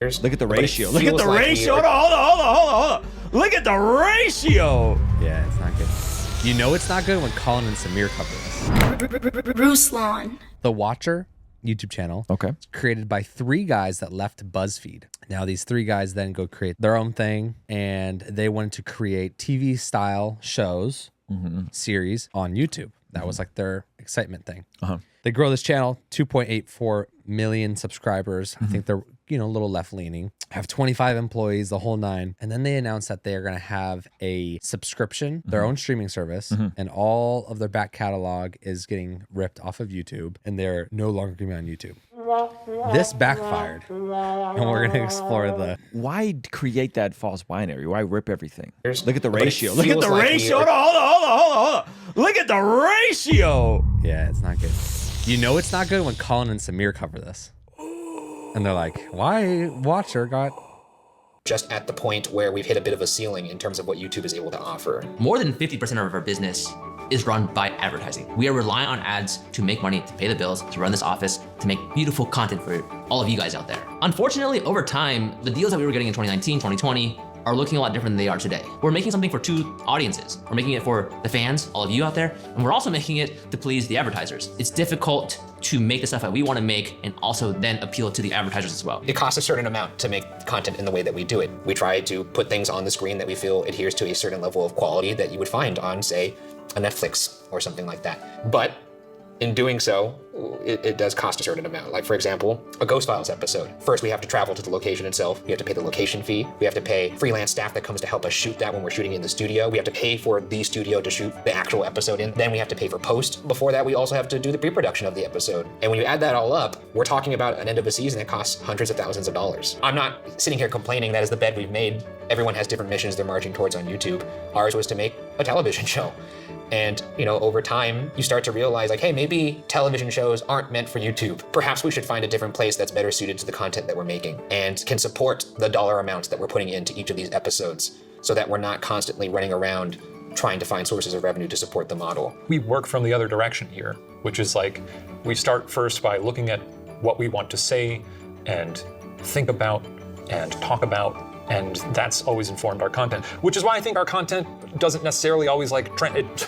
Look at the ratio. Look at the ratio. Hold on. Look at the ratio. Yeah, it's not good. You know it's not good when Colin and Samir cover this. Ruslan. The Watcher YouTube channel. Okay. It's created by 3 guys that left BuzzFeed. Now these 3 guys then go create their own thing, and they wanted to create TV style shows, series on YouTube. That was like their excitement thing. They grow this channel, 2.84 million subscribers. I think they're, a little left leaning. Have 25 employees, the whole 9. And then they announced that they are going to have a subscription, their own streaming service, and all of their back catalog is getting ripped off of YouTube, and they're no longer going to be on YouTube. This backfired, and we're going to explore the... Why create that false binary? Why rip everything? Look at the ratio. Look at the ratio. Hold on. Look at the ratio. Yeah, it's not good. You know it's not good when Colin and Samir cover this. And they're like, why Watcher got... Just at the point where we've hit a bit of a ceiling in terms of what YouTube is able to offer. More than 50% of our business is run by advertising. We are relying on ads to make money, to pay the bills, to run this office, to make beautiful content for all of you guys out there. Unfortunately, over time, the deals that we were getting in 2019, 2020, are looking a lot different than they are today. We're making something for 2 audiences. We're making it for the fans, all of you out there, and we're also making it to please the advertisers. It's difficult to make the stuff that we want to make and also then appeal to the advertisers as well. It costs a certain amount to make content in the way that we do it. We try to put things on the screen that we feel adheres to a certain level of quality that you would find on, say, a Netflix or something like that. But in doing so, it does cost a certain amount. Like, for example, a Ghost Files episode. First, we have to travel to the location itself. We have to pay the location fee. We have to pay freelance staff that comes to help us shoot that when we're shooting in the studio. We have to pay for the studio to shoot the actual episode in. Then we have to pay for post. Before that, we also have to do the pre-production of the episode. And when you add that all up, we're talking about an end of a season that costs hundreds of thousands of dollars. I'm not sitting here complaining that is the bed we've made. Everyone has different missions they're marching towards on YouTube. Ours was to make a television show. And, over time, you start to realize, like, hey, maybe television shows aren't meant for YouTube. Perhaps we should find a different place that's better suited to the content that we're making and can support the dollar amounts that we're putting into each of these episodes so that we're not constantly running around trying to find sources of revenue to support the model. We work from the other direction here, which is like, we start first by looking at what we want to say and think about and talk about, and that's always informed our content, which is why I think our content doesn't necessarily always trend.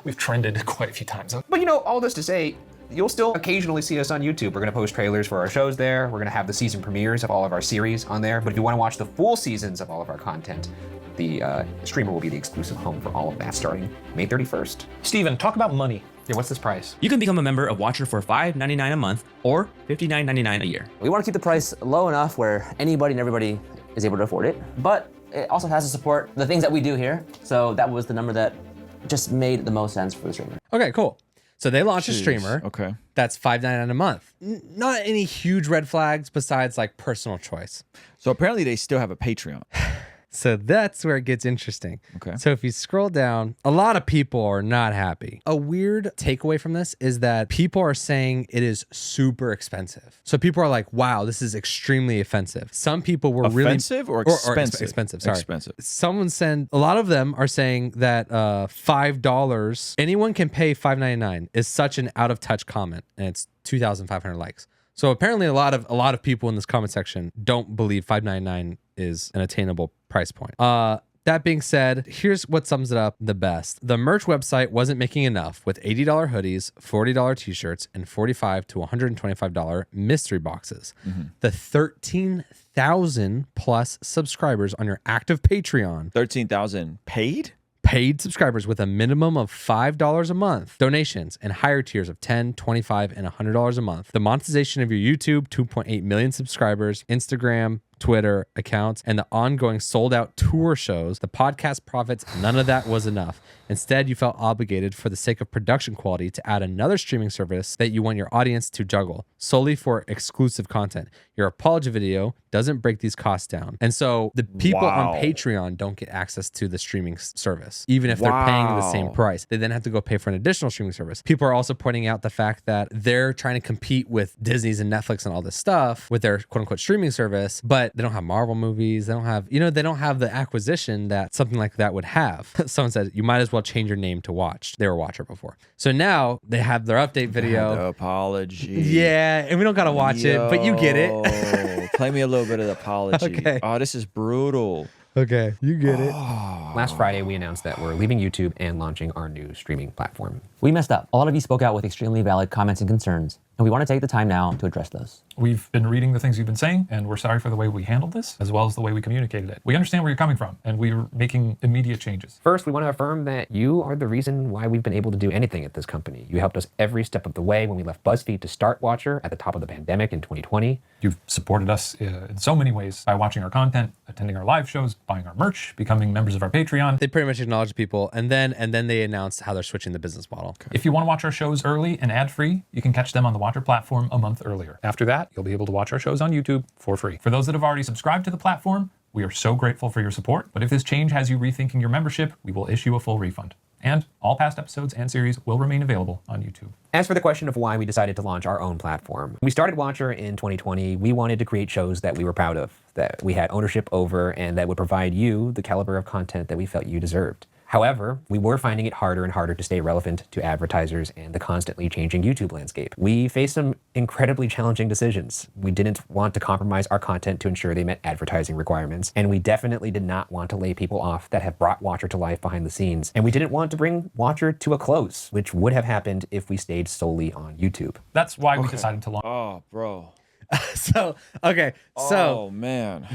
We've trended quite a few times. But all this to say, you'll still occasionally see us on YouTube. We're gonna post trailers for our shows there. We're gonna have the season premieres of all of our series on there. But if you wanna watch the full seasons of all of our content, the streamer will be the exclusive home for all of that starting May 31st. Steven, talk about money. Yeah, what's this price? You can become a member of Watcher for $5.99 a month or $59.99 a year. We want to keep the price low enough where anybody and everybody is able to afford it, but it also has to support the things that we do here. So that was the number that just made the most sense for the streamer. Okay, cool. So they launched a streamer. Okay. That's $5.99 a month. Not any huge red flags besides like personal choice. So apparently they still have a Patreon. So that's where it gets interesting. Okay. So if you scroll down, a lot of people are not happy. A weird takeaway from this is that people are saying it is super expensive. So people are like, wow, this is extremely offensive. Some people were offensive or expensive? Expensive, sorry. Expensive. A lot of them are saying that $5, anyone can pay $5.99 is such an out of touch comment, and it's 2,500 likes. So apparently a lot of people in this comment section don't believe $5.99 is an attainable price point. That being said, here's what sums it up the best. The merch website wasn't making enough with $80 hoodies, $40 t-shirts, and $45 to $125 mystery boxes. The 13,000 plus subscribers on your active Patreon. 13,000 paid? Paid subscribers with a minimum of $5 a month, donations, and higher tiers of $10, $25, and $100 a month. The monetization of your YouTube, 2.8 million subscribers, Instagram, Twitter accounts, and the ongoing sold out tour shows, the podcast profits, none of that was enough. Instead, you felt obligated for the sake of production quality to add another streaming service that you want your audience to juggle solely for exclusive content. Your apology video doesn't break these costs down. And so the people on Patreon don't get access to the streaming service, even if they're paying the same price. They then have to go pay for an additional streaming service. People are also pointing out the fact that they're trying to compete with Disney's and Netflix and all this stuff with their quote unquote streaming service, but they don't have Marvel movies. They don't have, they don't have the acquisition that something like that would have. Someone said, you might as well change your name to Watch. They were Watcher before. So now they have their update video. The apology. Yeah, and we don't got to watch it, but you get it. Play me a little bit of the apology. Okay. Oh, this is brutal. Okay, you get it. Last Friday, we announced that we're leaving YouTube and launching our new streaming platform. We messed up. A lot of you spoke out with extremely valid comments and concerns, and we want to take the time now to address those. We've been reading the things you've been saying, and we're sorry for the way we handled this, as well as the way we communicated it. We understand where you're coming from, and we're making immediate changes. First, we want to affirm that you are the reason why we've been able to do anything at this company. You helped us every step of the way when we left BuzzFeed to start Watcher at the top of the pandemic in 2020. You've supported us in so many ways by watching our content, attending our live shows, buying our merch, becoming members of our Patreon. They pretty much acknowledge people, and then they announced how they're switching the business model. If you want to watch our shows early and ad-free, you can catch them on the Watcher platform a month earlier. After that, you'll be able to watch our shows on YouTube for free. For those that have already subscribed to the platform, we are so grateful for your support. But if this change has you rethinking your membership, we will issue a full refund. And all past episodes and series will remain available on YouTube. As for the question of why we decided to launch our own platform, when we started Watcher in 2020, we wanted to create shows that we were proud of, that we had ownership over, and that would provide you the caliber of content that we felt you deserved. However, we were finding it harder and harder to stay relevant to advertisers and the constantly changing YouTube landscape. We faced some incredibly challenging decisions. We didn't want to compromise our content to ensure they met advertising requirements, and we definitely did not want to lay people off that have brought Watcher to life behind the scenes. And we didn't want to bring Watcher to a close, which would have happened if we stayed solely on YouTube. That's why we decided to launch. Oh, bro. So man.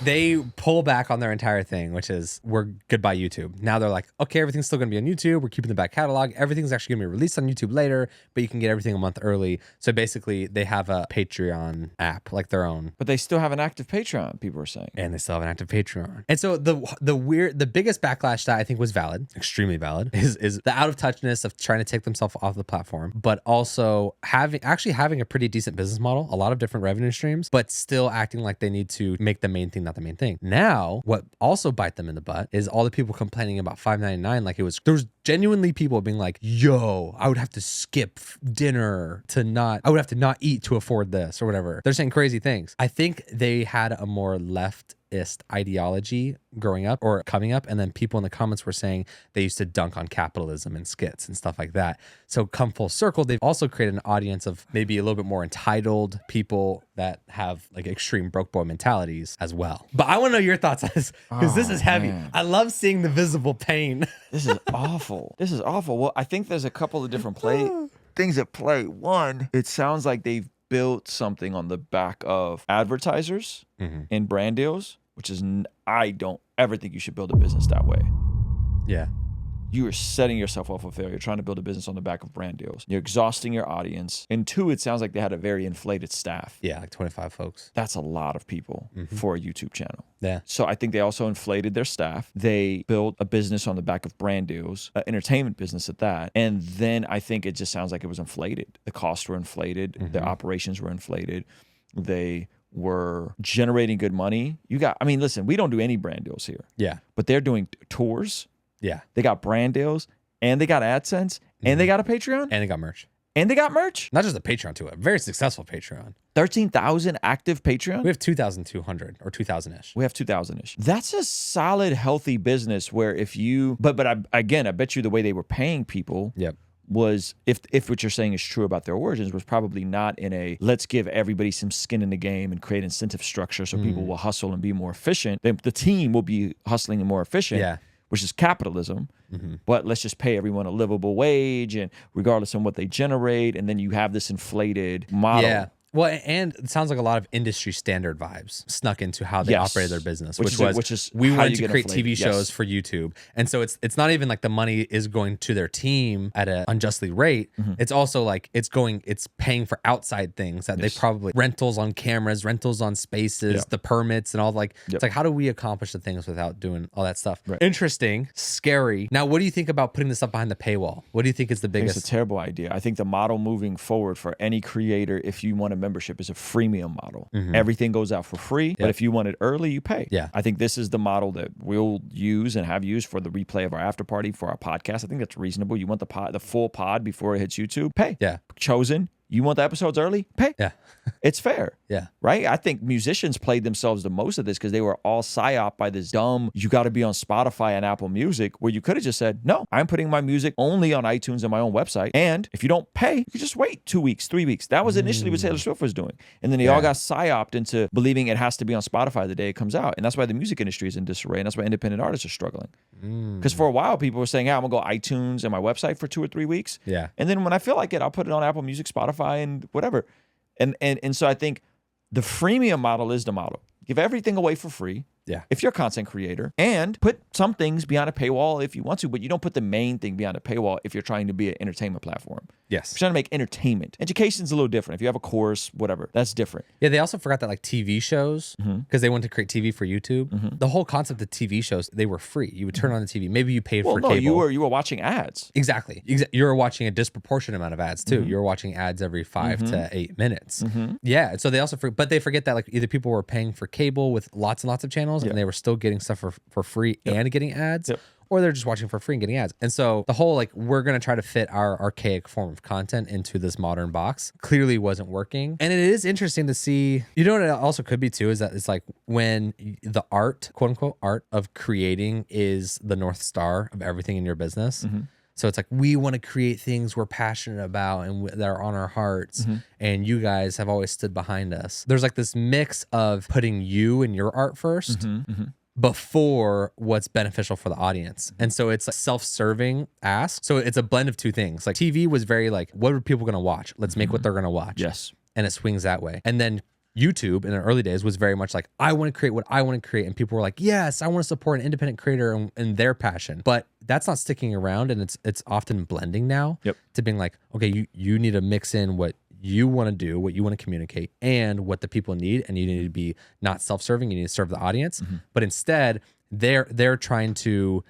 they pull back on their entire thing, which is we're goodbye YouTube. Now they're like, okay, everything's still going to be on YouTube. We're keeping the back catalog. Everything's actually going to be released on YouTube later, but you can get everything a month early. So basically, they have a Patreon app, like their own. But they still have an active Patreon, people are saying. And they still have an active Patreon. And so the biggest backlash that I think was valid, extremely valid, is the out of touchness of trying to take themselves off the platform, but also having a pretty decent business model, a lot of different revenue streams, but still acting like they need to make the main thing not the main thing. Now, what also bite them in the butt is all the people complaining about $5.99. Like there was genuinely people being like, yo, I would have to skip dinner I would have to not eat to afford this or whatever. They're saying crazy things. I think they had a more leftist ideology growing up or coming up, and then people in the comments were saying they used to dunk on capitalism and skits and stuff like that. So come full circle, they've also created an audience of maybe a little bit more entitled people that have like extreme broke boy mentalities as well. But I want to know your thoughts on this, because this is heavy. Man. I love seeing the visible pain. This is awful. This is awful. Well, I think there's a couple of different things at play. One, it sounds like they've built something on the back of advertisers and brand deals, which is, I don't ever think you should build a business that way. Yeah. You are setting yourself up for failure, trying to build a business on the back of brand deals. You're exhausting your audience. And two, it sounds like they had a very inflated staff. Yeah, like 25 folks. That's a lot of people for a YouTube channel. Yeah. So I think they also inflated their staff. They built a business on the back of brand deals, an entertainment business at that. And then I think it just sounds like it was inflated. The costs were inflated. Their operations were inflated. They were generating good money. Listen, we don't do any brand deals here. Yeah. But they're doing tours. Yeah. They got brand deals, and they got AdSense, and they got a Patreon, And they got merch. and they got merch. Not just a Patreon too, a very successful Patreon. 13,000 active Patreon. We have 2,200 or 2,000-ish. We have 2,000-ish. That's a solid, healthy business where if you, but I bet you the way they were paying people Yep. was, if what you're saying is true about their origins, was probably not in a, let's give everybody some skin in the game and create incentive structure so people will hustle and be more efficient. The team will be hustling and more efficient. Yeah. Which is capitalism, but let's just pay everyone a livable wage, and regardless of what they generate, and then you have this inflated model. Yeah. Well, and it sounds like a lot of industry standard vibes snuck into how they Yes. operated their business, Which which is we how wanted you to get create inflated. TV Yes. shows for YouTube. And so it's not even like the money is going to their team at an unjustly rate. It's also like it's paying for outside things that they probably rentals on cameras, rentals on spaces, the permits and all it's like, how do we accomplish the things without doing all that stuff? Right. Interesting, scary. Now, what do you think about putting this up behind the paywall? What do you think is the I think biggest? it's a terrible idea. I think the model moving forward for any creator, if you want a membership, is a freemium model. Everything goes out for free, but if you want it early, you pay. Yeah. I think this is the model that we'll use and have used for the replay of our after party for our podcast. I think that's reasonable. You want the full pod before it hits YouTube? Pay. Yeah. Chosen, You want the episodes early? Pay. Yeah. It's fair. Yeah. Right? I think musicians played themselves the most of this because they were all psyop by this dumb, you got to be on Spotify and Apple Music, where you could have just said, no, I'm putting my music only on iTunes and my own website. And if you don't pay, you can just wait 2 weeks, 3 weeks. That was initially what Taylor Swift was doing. And then they all got psyoped into believing it has to be on Spotify the day it comes out. And that's why the music industry is in disarray. And that's why independent artists are struggling. Because for a while, people were saying, yeah, I'm going to go iTunes and my website for 2 or 3 weeks. Yeah. And then when I feel like it, I'll put it on Apple Music, Spotify, and whatever. And so I think the freemium model is the model. Give everything away for free. Yeah. If you're a content creator, and put some things behind a paywall if you want to, but you don't put the main thing behind a paywall if you're trying to be an entertainment platform. Yes. If you're trying to make entertainment. Education's a little different. If you have a course, whatever, that's different. Yeah, they also forgot that like TV shows, because they wanted to create TV for YouTube. The whole concept of TV shows, they were free. You would turn on the TV. Maybe you paid for cable. You were watching ads. Exactly. You were watching a disproportionate amount of ads too. You were watching ads every 5 to 8 minutes. Yeah. So they also, but they forget that like either people were paying for cable with lots and lots of channels and they were still getting stuff for free and getting ads. Or they're just watching for free and getting ads. And so the whole like, we're going to try to fit our archaic form of content into this modern box clearly wasn't working. And it is interesting to see, you know what it also could be too, is that it's like when the art, quote unquote, art of creating is the North Star of everything in your business. So it's like, we want to create things we're passionate about and that are on our hearts. And you guys have always stood behind us. There's like this mix of putting you and your art first before what's beneficial for the audience. And so it's a self-serving ask. So it's a blend of two things. Like TV was very like, what are people going to watch? Let's make what they're going to watch. Yes. And it swings that way. And then YouTube in the early days was very much like, I want to create what I want to create. And people were like, yes, I want to support an independent creator and their passion. But that's not sticking around. And it's often blending now to being like, okay, you need to mix in what you want to do, what you want to communicate, and what the people need. And you need to be not self-serving. You need to serve the audience. But instead, they're trying to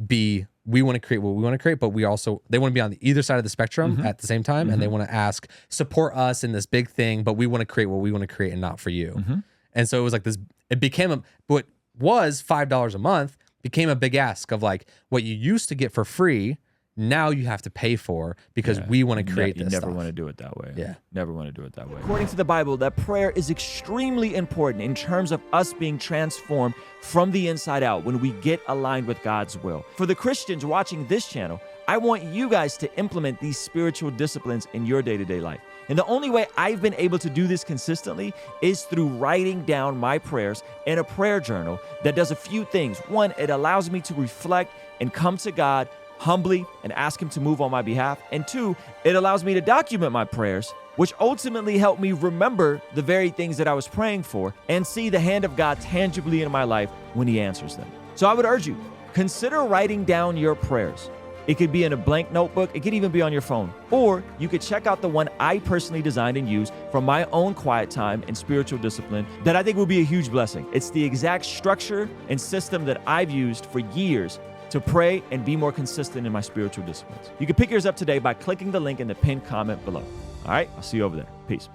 be, we want to create what we want to create, but they want to be on either side of the spectrum at the same time. And they want to ask, support us in this big thing, but we want to create what we want to create and not for you. And so it was like this, it became what was $5 a month became a big ask of like what you used to get for free. Now you have to pay for because we want to create this You never stuff. want to do it that way. Yeah. Never want to do it that way. According to the Bible, that prayer is extremely important in terms of us being transformed from the inside out when we get aligned with God's will. For the Christians watching this channel, I want you guys to implement these spiritual disciplines in your day-to-day life. And the only way I've been able to do this consistently is through writing down my prayers in a prayer journal that does a few things. One, it allows me to reflect and come to God humbly and ask him to move on my behalf. And two, it allows me to document my prayers, which ultimately help me remember the very things that I was praying for and see the hand of God tangibly in my life when he answers them. So I would urge you, consider writing down your prayers. It could be in a blank notebook. It could even be on your phone. Or you could check out the one I personally designed and used from my own quiet time and spiritual discipline that I think will be a huge blessing. It's the exact structure and system that I've used for years to pray and be more consistent in my spiritual disciplines. You can pick yours up today by clicking the link in the pinned comment below. All right, I'll see you over there. Peace.